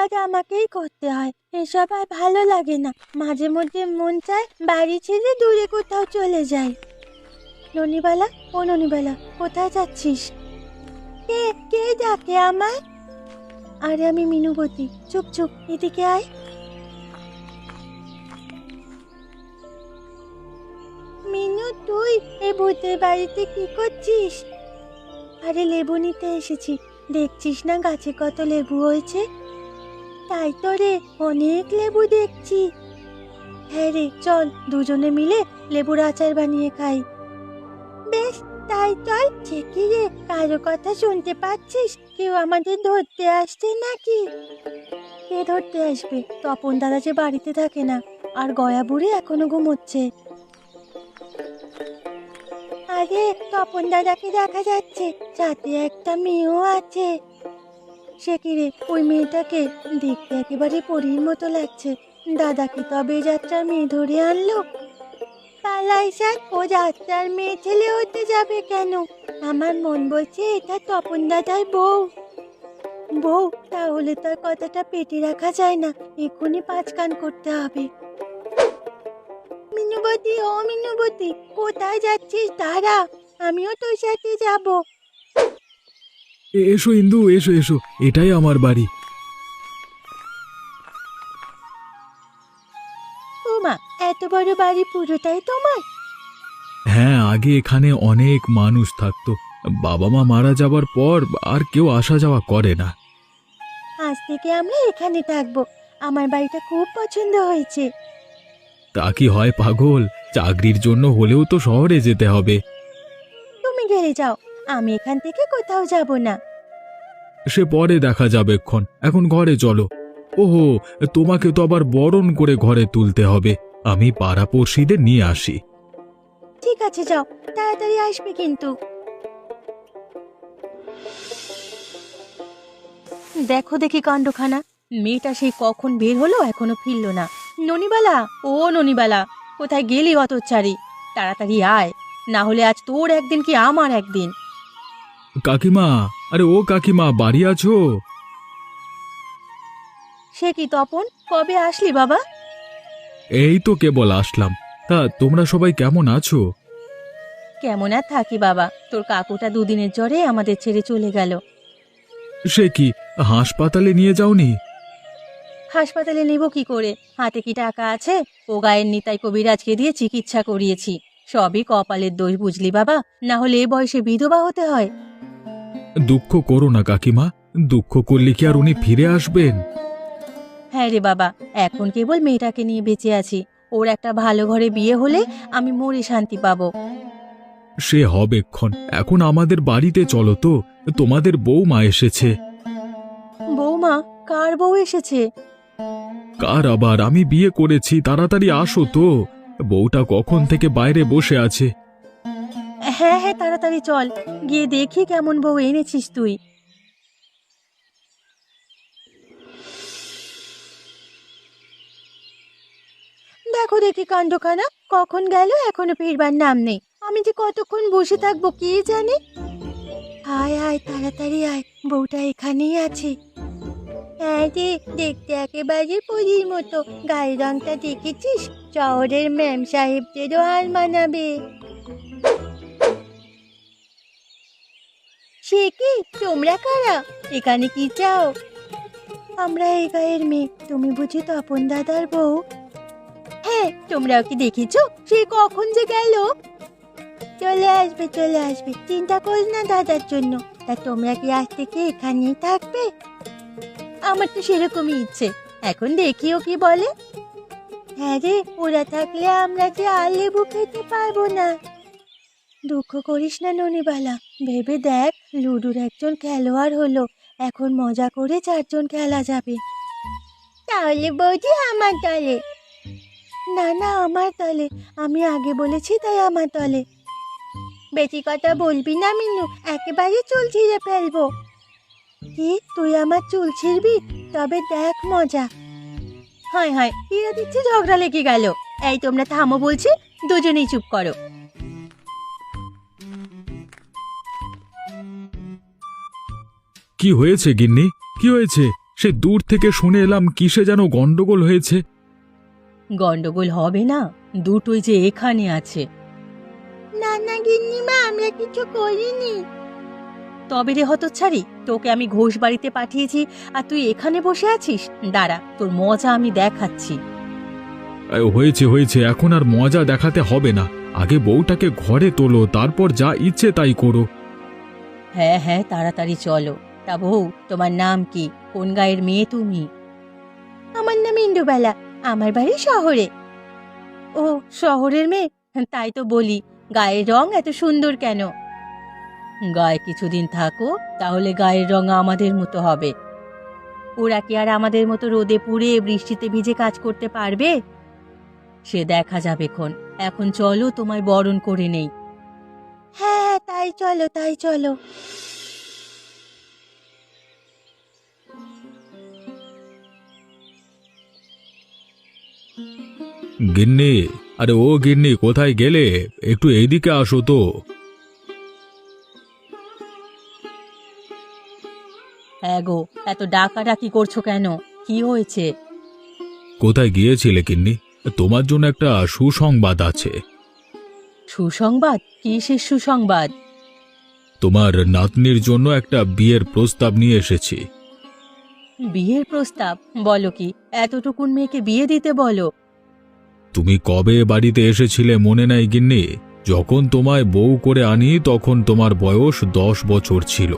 কাজ আমাকেই করতে হয়, এসব আর ভালো লাগে না। মাঝে মধ্যে মন চায় বাড়ি ছেড়ে দূরে কোথাও চলে যাই। ননিবালা, ও ননিবালা, কোথায় যাচ্ছিস? কে কে ডাকে আমায়? আরে আমি মিনুবতী, চুপ চুপ, এদিকে আয়। মিনু, তুই এই ভূতের বাড়িতে কি করছিস? আরে লেবু নিতে এসেছি, দেখছিস না গাছে কত লেবু হয়েছে? তাই তো রে, অনেক লেবু দেখছি। হ্যাঁ রে, চল দুজনে মিলে লেবুর আচার বানিয়ে খাই। বেশ, তাই চল। সে কি রে, কারো কথা শুনতে পাচ্ছিস? কেউ আমাদের ধরতে আসছে নাকি? কে ধরতে আসবে? তপন দাদা যে বাড়িতে থাকে না, আর গয়া বুড়ি এখনো ঘুমোচ্ছে। আরে তপন দাদাকে দেখা যাচ্ছে, সাথে একটা মেয়েও আছে। সে কি রে, ওই মেয়েটাকে দেখতে একেবারে পরীর মতো লাগছে। দাদাকে তবে যাত্রার মেয়ে ধরে আনলো। পালাই স্যার, ও যাত্রার মেয়ে ছেলে হতে যাবে কেন? আমার মন বলছে এটা তপন দাদার বউ। বউ? তাহলে তার কথাটা পেটে রাখা যায় না, এক্ষুনি পাঁচ কান করতে হবে। মিনুবতী, ও মিনুবতী, কোথায় যাচ্ছিস? দাঁড়া, আমিও তোর সাথে যাব। এসো ইন্দু, এসো এসো, এটাই আমার বাড়ি। ও মা, এত বড় বাড়ি পুরোটাই তোমার? হ্যাঁ, আগে এখানে অনেক মানুষ থাকতো। বাবা মা মারা যাবার পর আর কেউ আসা যাওয়া করে না। আজ থেকে আমরা এখানে থাকবো। আমার বাড়িটা খুব পছন্দ হয়েছে। তা কি হয় পাগল, চাকরির জন্য হলেও তো শহরে যেতে হবে। তুমি গেলে যাও, আমি এখান থেকে কোথাও যাব না। সে পরে দেখা যাবে, এখন ঘরে চলো। ওহো, তোমাকে তো আবার বরণ করে ঘরে তুলতে হবে। আমি পাড়াপড়শিদের নিয়ে আসি। ঠিক আছে, যাও, তাড়াতাড়ি আসবে কিন্তু। দেখো দেখি কাণ্ডখানা, মেয়েটা সেই কখন বের হলো, এখনো ফিরলো না। ননিবালা, ও ননিবালা, কোথায় গেলি হতচ্ছাড়ি? তাড়াতাড়ি আয়, না হলে আজ তোর একদিন কি আমার একদিন। কাকিমা, আরে ও কাকিমা, বাড়ি আছো? সে কি তপন, কবে আসলি বাবা? এই তো কেবল আসলাম। তা তোমরা সবাই কেমন আছো? কেমন আর থাকি বাবা, তোর কাকুটা দুদিনের জ্বরে আমাদের ছেড়ে চলে গেল। সে কি, হাসপাতালে নিয়ে যাওনি? হাসপাতালে নেব কি করে? হাতে কি টাকা আছে? ও গায়ের নিতাই কবিরাজকে দিয়ে চিকিৎসা করিয়েছি। সবই কপালের দোষ বুঝলি বাবা, না হলে এ বয়সে বিধবা হতে হয়। দুঃখ করো না কাকিমা, দুঃখ করলে কি আর উনি ফিরে আসবেন? হ্যাঁ রে বাবা, এখন কেবল মেয়েটাকে নিয়ে বেঁচে আছি। ওর একটা ভালো ঘরে বিয়ে হলে আমি মরে শান্তি পাবো। সে হবে। এখন আমাদের বাড়িতে চলো তো, তোমাদের বৌমা এসেছে। বৌমা? কার বউ এসেছে? কার আবার? আমি বিয়ে করেছি, তাড়াতাড়ি আসো তো। বউটা কখন থেকে বাইরে বসে আছে। হ্যাঁ হ্যাঁ, তাড়াতাড়ি চল, গিয়ে দেখি কেমন বউ এনেছিস তুই। দেখো দেখি কাণ্ডখানা, কখন গেল, এখনো ফিরবার নাম নেই। আমি যে কতক্ষণ বসে থাকবো কে জানে। আয় আয়, তাড়াতাড়ি আয়, বউটা এখানেই আছে। হ্যাঁ রে, দেখতে একেবারে পরীর মতো। গায়ের রংটা দেখেছিস? শহরের ম্যাম সাহেবদেরও হার মানাবে। সে কি, তোমরা কারা? এখানে কি চাও? আমরা এই গায়ের মেয়ে, তুমি বুঝি তপন দাদার বউ? হ্যাঁ, তোমরাও কি দেখেছো সে কখন যে গেল? চলে আসবে চলে আসবে, চিন্তা কর না দাদার জন্য। তা তোমরা কি আজ থেকে এখানেই থাকবে? আমার তো সেরকমই ইচ্ছে, এখন দেখিও কি বলে। হ্যাঁ রে, ওরা থাকলে আমরা যে আর লেবু খেতে পারবো না। দুঃখ করিস না ননিবালা, ভেবে দেখ, লুডুর একজন খেলোয়াড় হলো, এখন মজা করে চারজন খেলা যাবে। তাহলে বৌদি আমার দলে? না না, আমার দলে। আমি আগে বলেছি তাই আমার দলে। বেশি কথা বলবি না মিনু, একেবারে চুল ছিঁড়ে ফেলবো। কি, তুই আমার চুল ছিঁড়বি? তবে দেখ মজা। হায় হায়, হিরা দিচ্ছে, ঝগড়া লেগে গেল। এই তোমরা থামো বলছি, দুজনেই চুপ করো। কি হয়েছে গিন্নি, কি হয়েছে? সে দূর থেকে শুনে এলাম কিসে যেন গন্ডগোল হয়েছে। গন্ডগোল হবে না, দুটোই যে এখানে আছে। না না গিন্নিমা, আমরা কিছু করিনি। তবে রে হতচ্ছাড়ি, তোকে আমি ঘোষ বাড়িতে পাঠিয়েছি আর তুই এখানে বসে আছিস? দাঁড়া, তোর মজা আমি দেখাচ্ছি। হয়েছে হয়েছে, এখন আর মজা দেখাতে হবে না। আগে বউটাকে ঘরে তোলো, তারপর যা ইচ্ছে তাই করো। হ্যাঁ হ্যাঁ, তাড়াতাড়ি চলো। তা বউ, তোমার নাম কি? কোন গায়ের মেয়ে তুমি? আমার নাম ইন্দুবালা, আমার বাড়ি শহরে। ও, শহরের মেয়ে? তাই তো বলি, গায়ের রং এত সুন্দর কেন? গায়ে কিছুদিন থাকো, তাহলে গায়ের রং আমাদের মতো হবে। ওরা কি আর আমাদের মতো রোদে পুড়ে বৃষ্টিতে ভিজে কাজ করতে পারবে? সে দেখা যাবে খন। এখন চলো, তোমায় বরণ করে নেই। হ্যাঁ, তাই চলো, তাই চলো। গিন্নি, আরে ও গিন্নি, কোথায় গেলে? একটু এইদিকে আসো তো। হ্যাঁ গো, এত ডাকাডাকি করছো কেন? কি হয়েছে? কোথায় গিয়েছিলে গিন্নি? তোমার জন্য একটা সুসংবাদ আছে। সুসংবাদ? কিসের সুসংবাদ? তোমার নাতনির জন্য একটা বিয়ের প্রস্তাব নিয়ে এসেছি। বিয়ের প্রস্তাব? বলো কি, এতটুকুন মেয়েকে বিয়ে দিতে বলো? তুমি কবে বাড়িতে এসেছিলে মনে নাই গিন্নি? যখন তোমায় বউ করে আনি তখন তোমার বয়স 10 বছর ছিল।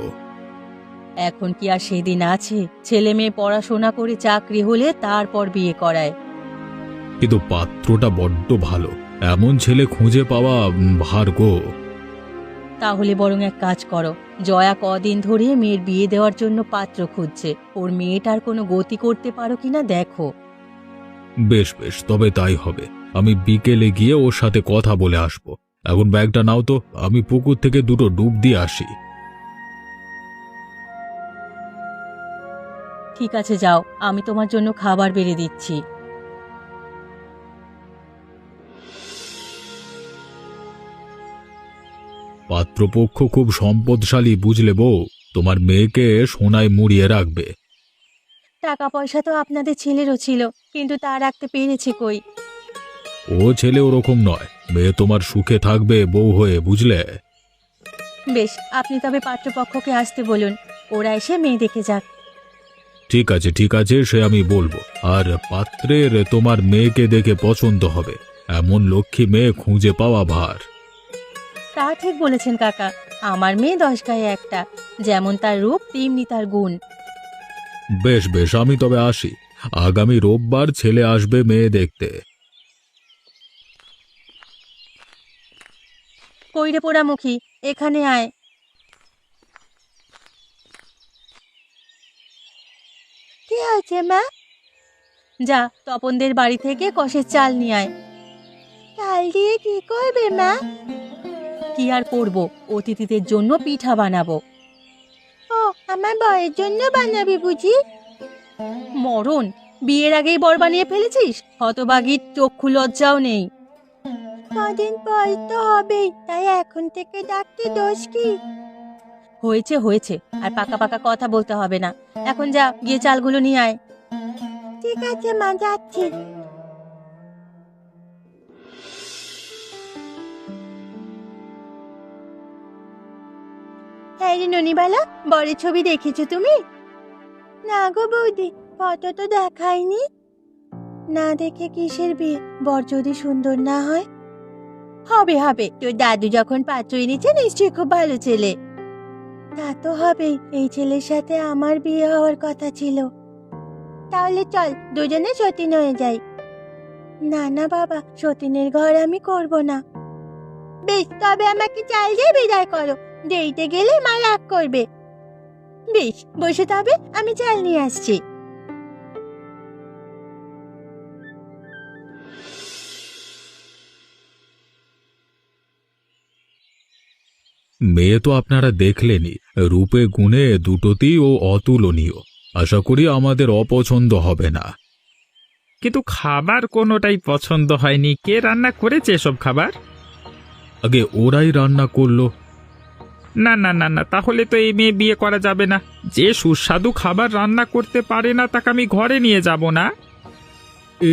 এখন কি আর সেদিন আছে? ছেলে মেয়ে পড়াশোনা করে চাকরি হলে তারপর বিয়ে করায়। কিন্তু পাত্রটা বড্ড ভালো, এমন ছেলে খুঁজে পাওয়া ভার গো। তাহলে বরং এক কাজ করো, জয়া কদিন ধরে মেয়ের বিয়ে দেওয়ার জন্য পাত্র খুঁজছে, ওর মেয়েটার কোনো গতি করতে পারো কিনা দেখো। বেশ বেশ, তবে তাই হবে। আমি বিকেলে গিয়ে ওর সাথে কথা বলে আসবো। এখন ব্যাগটা নাও তো, আমি পুকুর থেকে দুটো ডুব দিয়ে আসি। ঠিক আছে, যাও, আমি তোমার জন্য খাবার বেড়ে দিচ্ছি। পাত্রপক্ষ খুব সম্পদশালী বুঝলে বউ, তোমার মেয়েকে সোনায় মুড়িয়ে রাখবে। টাকা পয়সা তো আপনাদের ছেলেরও ছিল, কিন্তু তা রাখতে পেরেছে কই? ও ছেলে ওরকম নয়, মেয়ে তোমার সুখে থাকবে বউ হয়ে, বুঝলে? বেশ, আপনি তবে পাত্রপক্ষকে আসতে বলুন, ওরা এসে মেয়ে দেখে যাক। ঠিক আছে ঠিক আছে, সে আমি বলবো। আর পাত্রের তোমার মেয়েকে দেখে পছন্দ হবে, এমন লক্ষ্মী মেয়ে খুঁজে পাওয়া ভার। তা ঠিক বলেছেন কাকা, আমার মেয়ে 10 গায়ে একটা, যেমন তার রূপ তেমনি তার গুণ। বেশ বেশ, আমি তবে আসি। আগামী রোববার ছেলে আসবে মেয়ে দেখতে। কইরে পোড়ামুখী, এখানে আয়। কি আছে মা? যা, তপনদের বাড়ি থেকে কষের চাল নিয়ে আয়। চাল দিয়ে কি করবে মা? কি আর করব, অতিথিদের জন্য পিঠা বানাবো। ও, আমার বরের জন্য বানাবি বুঝি? মরণ, বিয়ের আগেই বর বানিয়ে ফেলেছিস? হতভাগীর চক্ষু লজ্জাও নেই। কদিন পর তো হবেই, তাই এখন থেকে ডাকতে দোষ কি? হয়েছে হয়েছে, আর পাকা পাকা কথা বলতে হবে না। এখন যা, গিয়ে চালগুলো নিয়ে আয়। ঠিক আছে মা, যাচ্ছি। হ্যাঁ রে ননিবালা, বরের ছবি দেখেছো তুমি? না গো বৌদি, ফটো তো দেখায়নি। না দেখে কিসের বিয়ে? বর যদি সুন্দর না হয়? হবে হবে, তোর দাদু যখন পাত্র এনেছে নিশ্চয়ই খুব ভালো ছেলে। তা তো হবেই, এই ছেলের সাথে আমার বিয়ে হওয়ার কথা ছিল। তাহলে চল, দুজনে সতীন হয়ে যাই। না না বাবা, সতীনের ঘর আমি করব না। বেশ, তবে আমাকে চাল দিয়ে বিদায় করো, দেরিতে গেলে মা রাগ করবে। বেশ, বসে তবে, আমি চাল নিয়ে আসছি। মেয়ে তো আপনারা দেখলেনই, রূপে গুণে দুটোতেই ও অতুলনীয়। আশা করি আমাদের অপছন্দ হবে না। কিন্তু খাবার কোনোটাই পছন্দ হয়নি। কে রান্না করেছে এসব খাবার? আগে ওরাই রান্না করলো। না না না না, তাহলে তো এই মেয়ে বিয়ে করা যাবে না। যে সুস্বাদু খাবার রান্না করতে পারে না তাকে আমি ঘরে নিয়ে যাব না।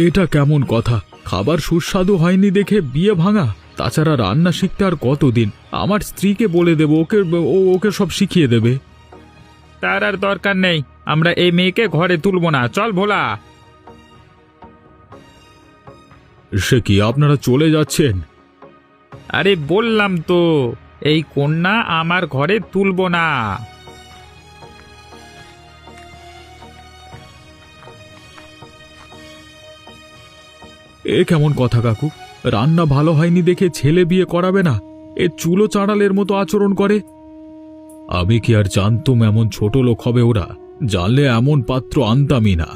এটা কেমন কথা? খাবার সুস্বাদু হয়নি দেখে বিয়ে ভাঙা? তাছাড়া রান্না শিখতে আর কতদিন? আমার স্ত্রীকে বলে দেবো, ওকে সব শিখিয়ে দেবে। তার আর দরকার নেই, আমরা এই মেয়েকে ঘরে তুলব না। চল ভোলা। সে কি, আপনারা চলে যাচ্ছেন? আরে বললাম তো, এই কন্যা আমার ঘরে তুলব না। এ কেমন কথা কাকু? রান্না ভালো হয়নি দেখে ছেলে বিয়ে করাবে না? এ চুলো চাঁড়ালের মতো আচরণ করে। আমি কি আর জানতুম এমন ছোট লোক হবে ওরা? জানলে এমন পাত্র আনতামই না।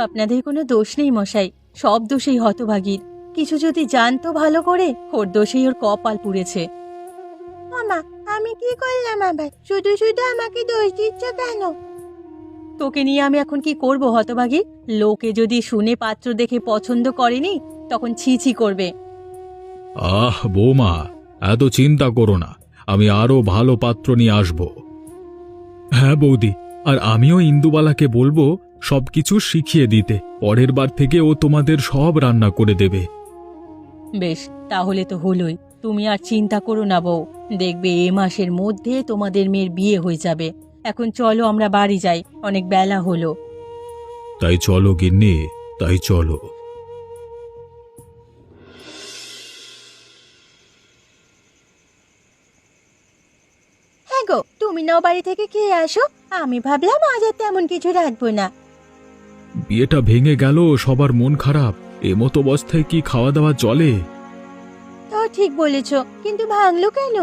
আপনাদের কোনো দোষ নেই মশাই, সব দোষেই হতভাগীর। কিছু যদি জানতো ভালো করে, ওর দোষেই ওর কপাল পুড়েছে। মামা, আমি কি করলাম আবার? শুধু শুধু আমাকে দোষ দিচ্ছ কেন? তোকে নিয়ে আমি এখন কি করব হতভাগী? লোকে যদি শুনে পাত্র দেখে পছন্দ করেনি, তখন ছি ছি করবে। আহ বৌমা, এত চিন্তা করো না, আমি আরো ভালো পাত্র নিয়ে আসব। হ্যাঁ বৌদি, আর আমিও ইন্দুবালাকে বলবো সবকিছু শিখিয়ে দিতে। পরের বার থেকে ও তোমাদের সব রান্না করে দেবে। বেশ, তাহলে তো হলোই। তুমি আর চিন্তা করো না বউ, দেখবে এ মাসের মধ্যে তোমাদের মেয়ের বিয়ে হয়ে যাবে। এখন চলো আমরা বাড়ি যাই, অনেক বেলা হলো। তাই চলো গিন্নি, তাই চলো। হ্যাঁ গো, তুমি নাও বাড়ি থেকে খেয়ে আসো। আমি ভাবলাম আজ আর তেমন কিছু রাখবো না। বিয়েটা ভেঙে গেল, সবার মন খারাপ। এমতো অবস্থায় কি খাওয়া দাওয়া চলে? তো ঠিক বলেছ, কিন্তু ভাঙলো কেন?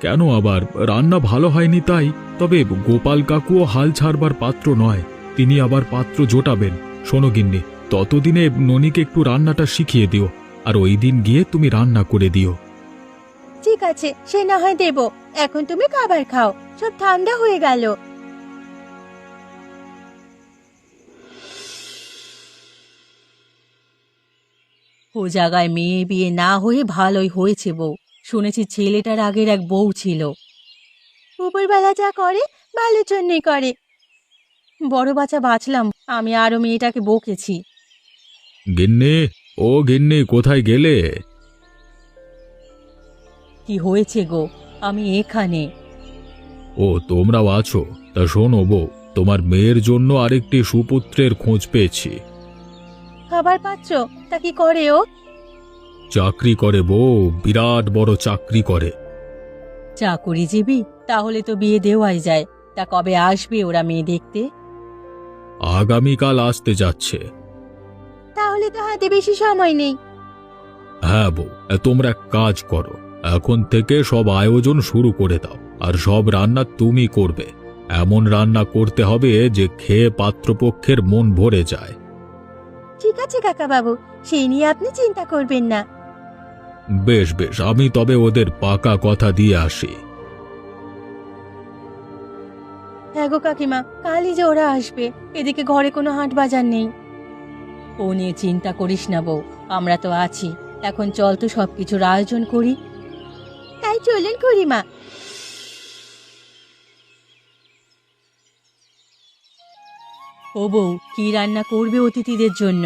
কেন আবার? রান্না ভালো হয়নি তাই। তবে গোপাল কাকুও হাল ছাড়বার পাত্র নয়, তিনি আবার পাত্র জোটাবেন। শোনো গিন্নি, ততদিনে ননিকে একটু রান্নাটা শিখিয়ে দিও, আর ওই দিন গিয়ে তুমি রান্না করে দিও। ঠিক আছে, সে না হয় দেব। এখন তুমি খাবার খাও, সব ঠান্ডা হয়ে গেল। ও জায়গায় মেয়ে বিয়ে না হয়ে ভালোই হয়েছে বউ। শুনেছি ছেলেটার আগের এক বউ ছিল। উপরবেলা যা করে ভালোর জন্যই করে। বড় বাচ্চা বাঁচলাম, আমি আরো মেয়েটাকে বকেছি। গিন্নি, ও গিন্নি, কোথায় গেলে? কি হয়েছে গো? আমি এখানে। ও, তোমরাও আছো? তা শোনো বউ, তোমার মেয়ের জন্য আরেকটি সুপুত্রের খোঁজ পেয়েছি। খাবার পাচ্ছ? তা কি করে ও? চাকরি করে বউ, বিরাট বড় চাকরি করে। চাকুরিজীবী? তাহলে তো বিয়ে দেওয়াই যায়। তা কবে আসবে ওরা মেয়ে দেখতে? আগামীকাল আসতে যাচ্ছে। তাহলে তো হাতে বেশি সময় নেই। হ্যাঁ বউ, তোমরা এক কাজ করো, এখন থেকে সব আয়োজন শুরু করে দাও, আর সব রান্না তুমি করবে। এমন রান্না করতে হবে যে খেয়ে পাত্রপক্ষের মন ভরে যায়। ঠিক আছে কাকা বাবু, সেই নিয়ে আপনি চিন্তা করবেন না। বেশ বেশ, আমি তবে ওদের পাকা কথা দিয়ে আসি। হ্যাঁ গো কাকিমা, কালই যে ওরা আসবে। এদিকে ঘরে কোনো হাট বাজার নেই। ও নিয়ে চিন্তা করিস না বউ, আমরা তো আছি। এখন চল তো সবকিছুর আয়োজন করি। তাই চলেন খুড়িমা। ও বউ, কি রান্না করবে অতিথিদের জন্য?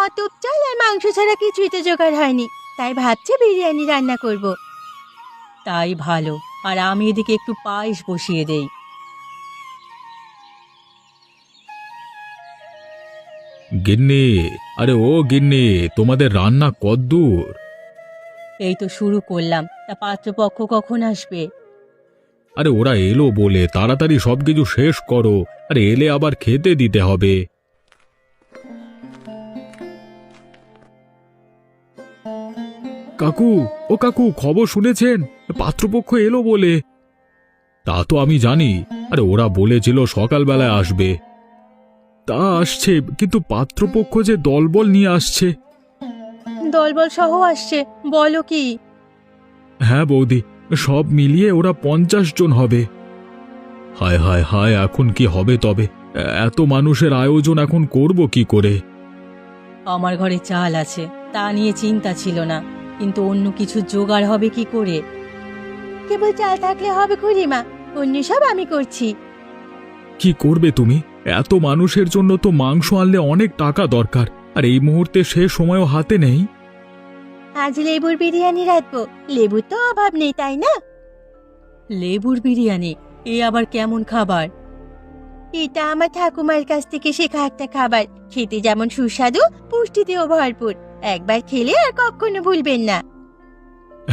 অতপ চাল আর মাংস ছাড়া কিছুই তো জোগাড় হয়নি, তাই ভাবছি বিরিয়ানি রান্না করব। তাই ভালো, আর আমি এদিকে একটু পায়েস বসিয়ে দেই। গিন্নি, আরে ও গিন্নি, তোমাদের রান্না কদ্দূর? এই তো শুরু করলাম, তা পাত্রপক্ষ কখন আসবে? আরে ওরা এলো বলে তাড়াতাড়ি সবকিছু শেষ করো, আরে এলে আবার খেতে দিতে হবে। কাকু, ও কাকু, খবর শুনেছেন? পাত্রপক্ষ এলো বলে। তা তো আমি জানি, আরে ওরা বলেছিল সকালবেলায় আসবে। তা আসছে, কিন্তু পাত্রপক্ষ যে দলবল নিয়ে আসছে। দলবল সহ আসছে? বলো কি? হ্যাঁ বৌদি, সব মিলিয়ে ওরা 50 জন হবে। হায় হায় হায়, এখন কি হবে তবে? এত মানুষের আয়োজন এখন করব কি করে? আমার ঘরে চাল আছে, তা নিয়ে চিন্তা ছিল না, কিন্তু অন্য কিছু জোগাড় হবে কি করে? কেবল চাল থাকলে হবে খুড়িমা, অন্য সব আমি করছি। কি করবে তুমি? এত মানুষের জন্য তো মাংস আনলে অনেক টাকা দরকার, আর এই মুহূর্তে সে সময়ও হাতে নেই। আজ লেবুর বিরিয়ানি রাখবো, লেবুর তো অভাব নেই, তাই না? লেবুর বিরিয়ানি, এ আবার কেমন খাবার? এটা আমার ঠাকুমার কাছ থেকে শেখা একটা খাবার, খেতে যেমন সুস্বাদু, পুষ্টিতেও ভরপুর। একবার খেলে আর কখনো ভুলবেন না।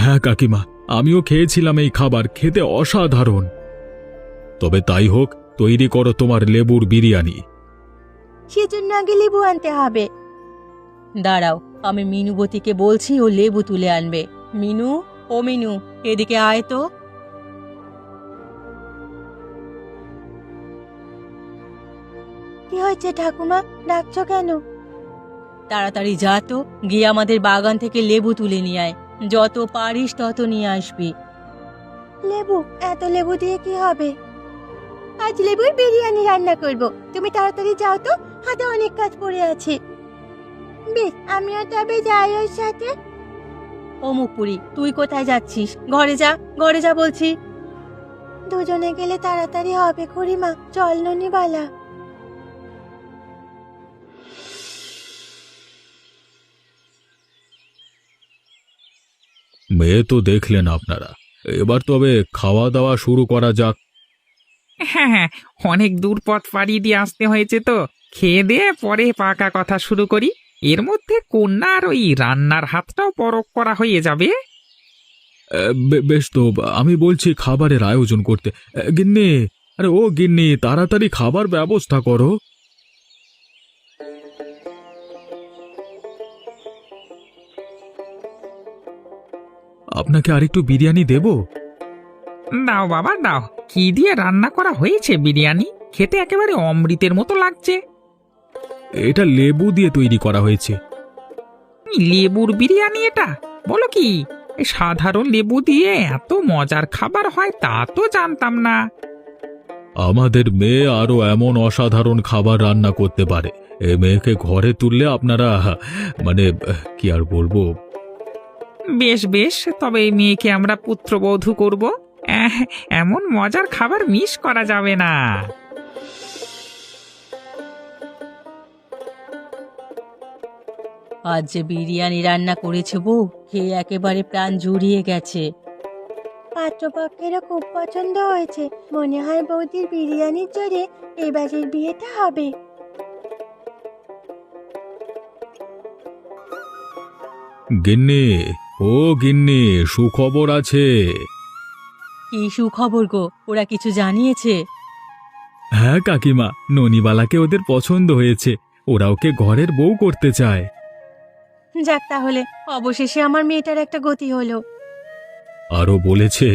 হ্যাঁ কাকিমা, আমিও খেয়েছিলাম এই খাবার, খেতে অসাধারণ। তবে তাই হোক, তৈরি করো তোমার লেবুর বিরিয়ানি। সেজন্য আগে লেবু আনতে হবে। দাঁড়াও, আমি মিনুবতীকে বলছি, ও লেবু তুলে আনবে। মিনু, ও মিনু, এদিকে আয় তো। কি হয়েছে ঠাকুমা, ডাকছো কেন? তাড়াতাড়ি যা তো, গিয়ে আমাদের বাগান থেকে লেবু তুলে নিয়ে আয়। যত পারিস তত নিয়ে আসবি। লেবু? এত লেবু দিয়ে কি হবে? আজ লেবুর বিরিয়ানি রান্না করব, তুমি তাড়াতাড়ি যাও তো, হাতে অনেক কাজ পড়ে আছে। বেশ, আমিও তবে যাই ওর সাথে। ও মুখপুরি, তুই কোথায় যাচ্ছিস? ঘরে যা, ঘরে যা বলছি। দুজনে গেলে তাড়াতাড়ি হবে খুড়িমা, চল ননিবালা। মেয়ে তো দেখলেন আপনারা, এবার তবে খাওয়া দাওয়া শুরু করা যাক। হ্যাঁ হ্যাঁ, অনেক দূর পথ পাড়ি দিয়ে আসতে হয়েছে তো, খেয়ে দিয়ে পরে পাকা কথা শুরু করি। এর মধ্যে কন্যার ওই রান্নার হাতটাও পরখ করা হয়ে যাবে। বেশ তো, আমি বলছি খাবারের আয়োজন করতে। গিন্নি, আরে ও গিন্নি, তাড়াতাড়ি খাবার ব্যবস্থা করো। আপনাকে আরেকটু বিরিয়ানি দেব? দাও বাবা দাও, কি দিয়ে রান্না করা হয়েছে বিরিয়ানি, খেতে একেবারে অমৃতের মতো লাগছে। এটা লেবু দিয়ে তৈরি করা হয়েছে। লেবুর বিরিয়ানি এটা? বলো কি, এই সাধারণ লেবু দিয়ে এত মজার খাবার হয় তা তো জানতাম না। আমাদের মেয়ে আরো এমন অসাধারণ খাবার রান্না করতে পারে। এই মেয়েকে ঘরে তুললে আপনারা, মানে কি আর বলবো। বেশ বেশ, তবে এই মেয়েকে আমরা পুত্রবধূ করব। এমন মজার খাবার মিস করা যাবে না। আজ যে বিরিয়ানি রান্না করেছে বউ, খেয়ে একেবারে প্রাণ জুড়িয়ে গেছে। পাত্রপক্ষেরও খুব পছন্দ হয়েছে, মনে হয় বৌদির বিরিয়ানির জোরে এবারের বিয়েটা হবে। গিন্নি, ও গিন্নি, সুখবর আছে। কি সুখবর গো, ওরা কিছু জানিয়েছে? হ্যাঁ কাকিমা, ননিবালাকে ওদের পছন্দ হয়েছে, ওরা ওকে ঘরের বউ করতে চায়। যাক, তাহলে অবশেষে আমার মেয়েটার একটা গতি হলো। আরো বলেছে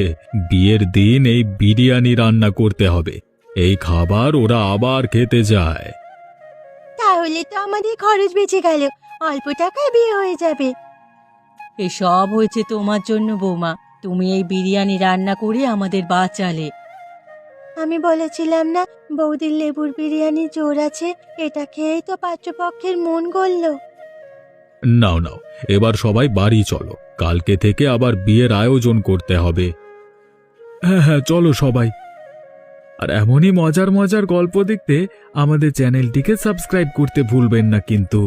বিয়ের দিন এই বিরিয়ানি রান্না করতে হবে, এই খাবার ওরা আবার খেতে যায়। তাহলে তো আমাদের খরচ বেঁচে গেল, অল্প টাকায় বিয়ে হয়ে যাবে। এসব হয়েছে তোমার জন্য বৌমা, তুমি এই বিরিয়ানি রান্না করে আমাদের বাঁচালে। আমি বলেছিলাম না বৌদির লেবুর বিরিয়ানি জোর আছে, এটা খেয়েই তো পাত্রপক্ষের মন গলল। নাও নাও, এবার সবাই বাড়ি চলো, কালকে থেকে আবার বিয়ের আয়োজন করতে হবে। হ্যাঁ হ্যাঁ, চলো সবাই। আর এমনই মজার মজার গল্প দেখতে আমাদের চ্যানেলটিকে সাবস্ক্রাইব করতে ভুলবেন না কিন্তু।